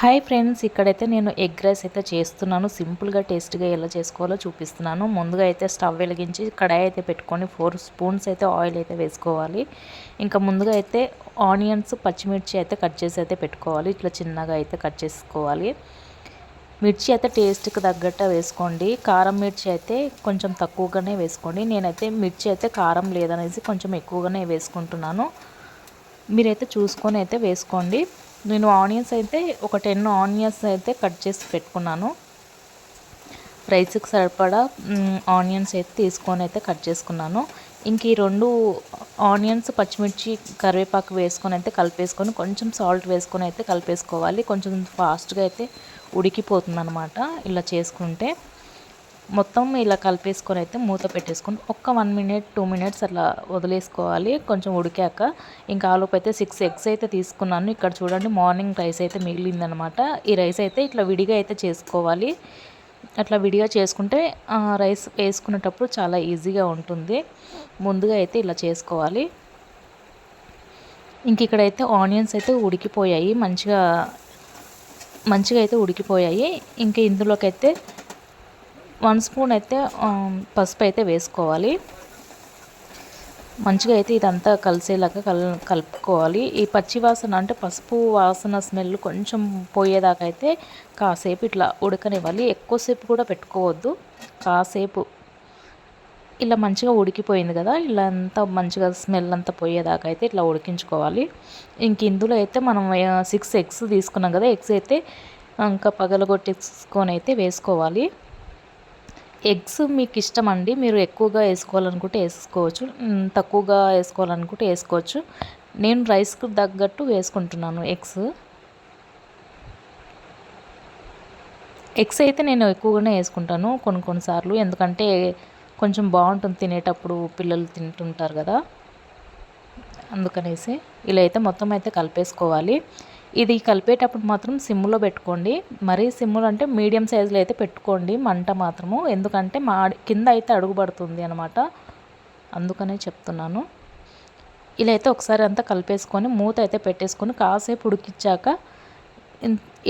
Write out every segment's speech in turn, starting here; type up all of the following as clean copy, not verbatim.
Hi friends, ఇక్కడైతే నేను egg rice అయితే చేస్తున్నాను. సింపుల్గా టేస్ట్గా ఎలా చేసుకోవాలో చూపిస్తున్నాను. ముందుగా అయితే స్టవ్ వెలిగించి కడాయి అయితే పెట్టుకొని 4 స్పూన్స్ అయితే ఆయిల్ అయితే వేసుకోవాలి. ఇంకా ముందుగా అయితే ఆనియన్స్, పచ్చిమిర్చి అయితే కట్ చేసి అయితే పెట్టుకోవాలి. ఇట్లా చిన్నగా అయితే కట్ చేసుకోవాలి. మిర్చి అయితే టేస్ట్కి తగ్గట్టు వేసుకోండి. కారం మిర్చి అయితే కొంచెం తక్కువగానే వేసుకోండి. నేనైతే మిర్చి అయితే కారం లేదనేసి కొంచెం ఎక్కువగానే వేసుకుంటున్నాను. మీరైతే చూసుకొని అయితే వేసుకోండి. నేను ఆనియన్స్ అయితే ఒక 10 ఆనియన్స్ అయితే కట్ చేసి పెట్టుకున్నాను. రైస్కి సరిపడా ఆనియన్స్ అయితే తీసుకొని అయితే కట్ చేసుకున్నాను. ఇంక ఈ 2 ఆనియన్స్, పచ్చిమిర్చి, కరివేపాకు వేసుకొని అయితే కలిపేసుకొని కొంచెం సాల్ట్ వేసుకొని అయితే కలిపేసుకోవాలి. కొంచెం ఫాస్ట్గా అయితే ఉడికిపోతుందన్నమాట ఇలా చేసుకుంటే. మొత్తం ఇలా కలిపేసుకొని అయితే మూత పెట్టేసుకొని ఒక్క 1 మినిట్ 2 మినిట్స్ అట్లా వదిలేసుకోవాలి. కొంచెం ఉడికాక ఇంకా ఆలోపు అయితే 6 ఎగ్స్ అయితే తీసుకున్నాను. ఇక్కడ చూడండి, మార్నింగ్ రైస్ అయితే మిగిలిందనమాట. ఈ రైస్ అయితే ఇట్లా విడిగా అయితే చేసుకోవాలి. అట్లా విడిగా చేసుకుంటే రైస్ వేసుకునేటప్పుడు చాలా ఈజీగా ఉంటుంది. ముందుగా అయితే ఇలా చేసుకోవాలి. ఇంక ఇక్కడైతే ఆనియన్స్ అయితే ఉడికిపోయాయి, మంచిగా అయితే ఉడికిపోయాయి. ఇంకా ఇందులోకి అయితే 1 స్పూన్ అయితే పసుపు అయితే వేసుకోవాలి. మంచిగా అయితే ఇదంతా కలిసేలాగా కలుపుకోవాలి. ఈ పచ్చి వాసన అంటే పసుపు వాసన స్మెల్ కొంచెం పోయేదాకా అయితే కాసేపు ఇట్లా ఉడకనివ్వాలి. ఎక్కువసేపు కూడా పెట్టుకోవద్దు, కాసేపు. ఇలా మంచిగా ఉడికిపోయింది కదా, ఇలా అంతా మంచిగా స్మెల్ అంతా పోయేదాకా అయితే ఇట్లా ఉడికించుకోవాలి. ఇంక ఇందులో అయితే మనం 6 ఎగ్స్ తీసుకున్నాం కదా, ఎగ్స్ అయితే ఇంకా పగలగొట్టేసుకొని అయితే వేసుకోవాలి. ఎగ్స్ మీకు ఇష్టం అండి, మీరు ఎక్కువగా వేసుకోవాలనుకుంటే వేసుకోవచ్చు, తక్కువగా వేసుకోవాలనుకుంటే వేసుకోవచ్చు. నేను రైస్కి తగ్గట్టు వేసుకుంటున్నాను ఎగ్స్ అయితే నేను ఎక్కువగానే వేసుకుంటాను కొన్నిసార్లు, ఎందుకంటే కొంచెం బాగుంటుంది తినేటప్పుడు, పిల్లలు తింటుంటారు కదా, అందుకనేసి. ఇలా అయితే మొత్తం అయితే కలిపేసుకోవాలి. ఇది కలిపేటప్పుడు మాత్రం సిమ్లో పెట్టుకోండి. మరీ సిమ్లో అంటే మీడియం సైజులో అయితే పెట్టుకోండి మంట మాత్రము, ఎందుకంటే కింద అయితే అడుగుపడుతుంది అనమాట, అందుకనే చెప్తున్నాను. ఇలా అయితే ఒకసారి అంతా కలిపేసుకొని మూత అయితే పెట్టేసుకొని కాసేపు ఉడికించాక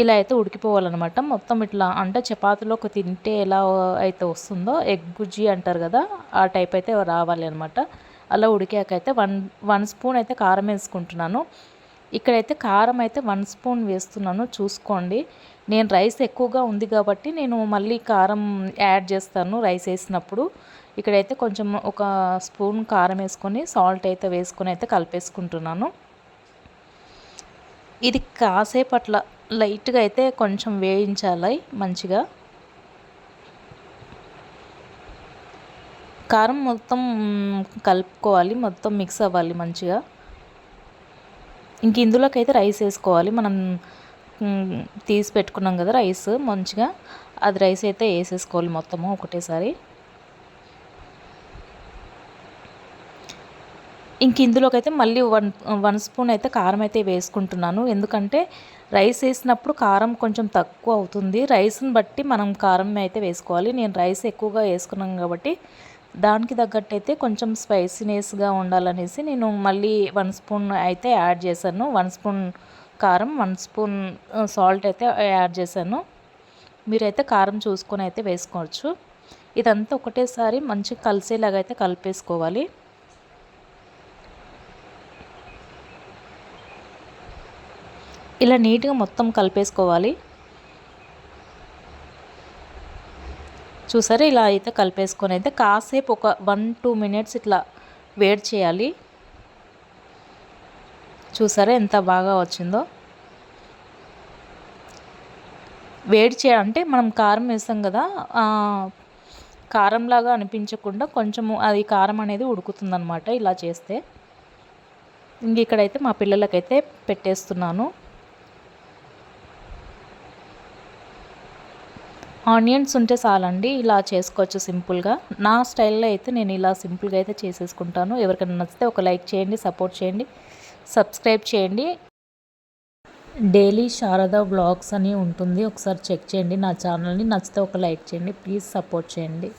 ఇలా అయితే ఉడికిపోవాలన్నమాట. మొత్తం ఇట్లా అంటే చపాతీలోకి తింటే ఎలా అయితే వస్తుందో, ఎగ్ బుజ్జి అంటారు కదా, ఆ టైప్ అయితే రావాలి అనమాట. అలా ఉడికాక అయితే వన్ స్పూన్ అయితే కారం వేసుకుంటున్నాను. ఇక్కడైతే కారం అయితే 1 స్పూన్ వేస్తున్నాను, చూసుకోండి. నేను రైస్ ఎక్కువగా ఉంది కాబట్టి నేను మళ్ళీ కారం యాడ్ చేస్తాను రైస్ వేసినప్పుడు. ఇక్కడైతే కొంచెం ఒక స్పూన్ కారం వేసుకొని సాల్ట్ అయితే వేసుకొని అయితే కలిపేసుకుంటున్నాను. ఇది కాసేపు అట్లా లైట్గా అయితే కొంచెం వేయించాలి మంచిగా. కారం మొత్తం కలుపుకోవాలి, మొత్తం మిక్స్ అవ్వాలి మంచిగా. ఇంక ఇందులోకి అయితే రైస్ వేసుకోవాలి. మనం తీసి పెట్టుకున్నాం కదా రైస్, మంచిగా అది రైస్ అయితే వేసేసుకోవాలి మొత్తము ఒకటేసారి. ఇంక ఇందులోకి అయితే మళ్ళీ వన్ స్పూన్ అయితే కారం అయితే వేసుకుంటున్నాను, ఎందుకంటే రైస్ వేసినప్పుడు కారం కొంచెం తక్కువ అవుతుంది. రైస్ని బట్టి మనం కారం అయితే వేసుకోవాలి. నేను రైస్ ఎక్కువగా వేసుకున్నాను కాబట్టి దానికి తగ్గట్టు అయితే కొంచెం స్పైసీనెస్గా ఉండాలనేసి నేను మళ్ళీ 1 స్పూన్ అయితే యాడ్ చేశాను. 1 స్పూన్ కారం, 1 స్పూన్ సాల్ట్ అయితే యాడ్ చేశాను. మీరైతే కారం చూసుకొని అయితే వేసుకోవచ్చు. ఇదంతా ఒకటేసారి మంచిగా కలిసేలాగా అయితే కలిపేసుకోవాలి. ఇలా నీట్గా మొత్తం కలిపేసుకోవాలి. చూసారా, ఇలా అయితే కలిపేసుకొని అయితే కాసేపు ఒక 1-2 మినిట్స్ ఇట్లా వేడి చేయాలి. చూసారా ఎంత బాగా వచ్చిందో. వేడి అంటే మనం కారం వేస్తాం కదా, కారంలాగా అనిపించకుండా కొంచెము అది కారం అనేది ఉడుకుతుందన్నమాట ఇలా చేస్తే. ఇంక ఇక్కడైతే మా పిల్లలకైతే పెట్టేస్తున్నాను. ఆనియన్స్ ఉంటే చాలండి, ఇలా చేసుకోవచ్చు సింపుల్గా. నా స్టైల్లో అయితే నేను ఇలా సింపుల్గా అయితే చేసేసుకుంటాను. ఎవరికైనా నచ్చితే ఒక లైక్ చేయండి, సపోర్ట్ చేయండి, సబ్స్క్రైబ్ చేయండి. డైలీ శారదా వ్లాగ్స్ అని ఉంటుంది, ఒకసారి చెక్ చేయండి నా ఛానల్ని. నచ్చితే ఒక లైక్ చేయండి, ప్లీజ్ సపోర్ట్ చేయండి.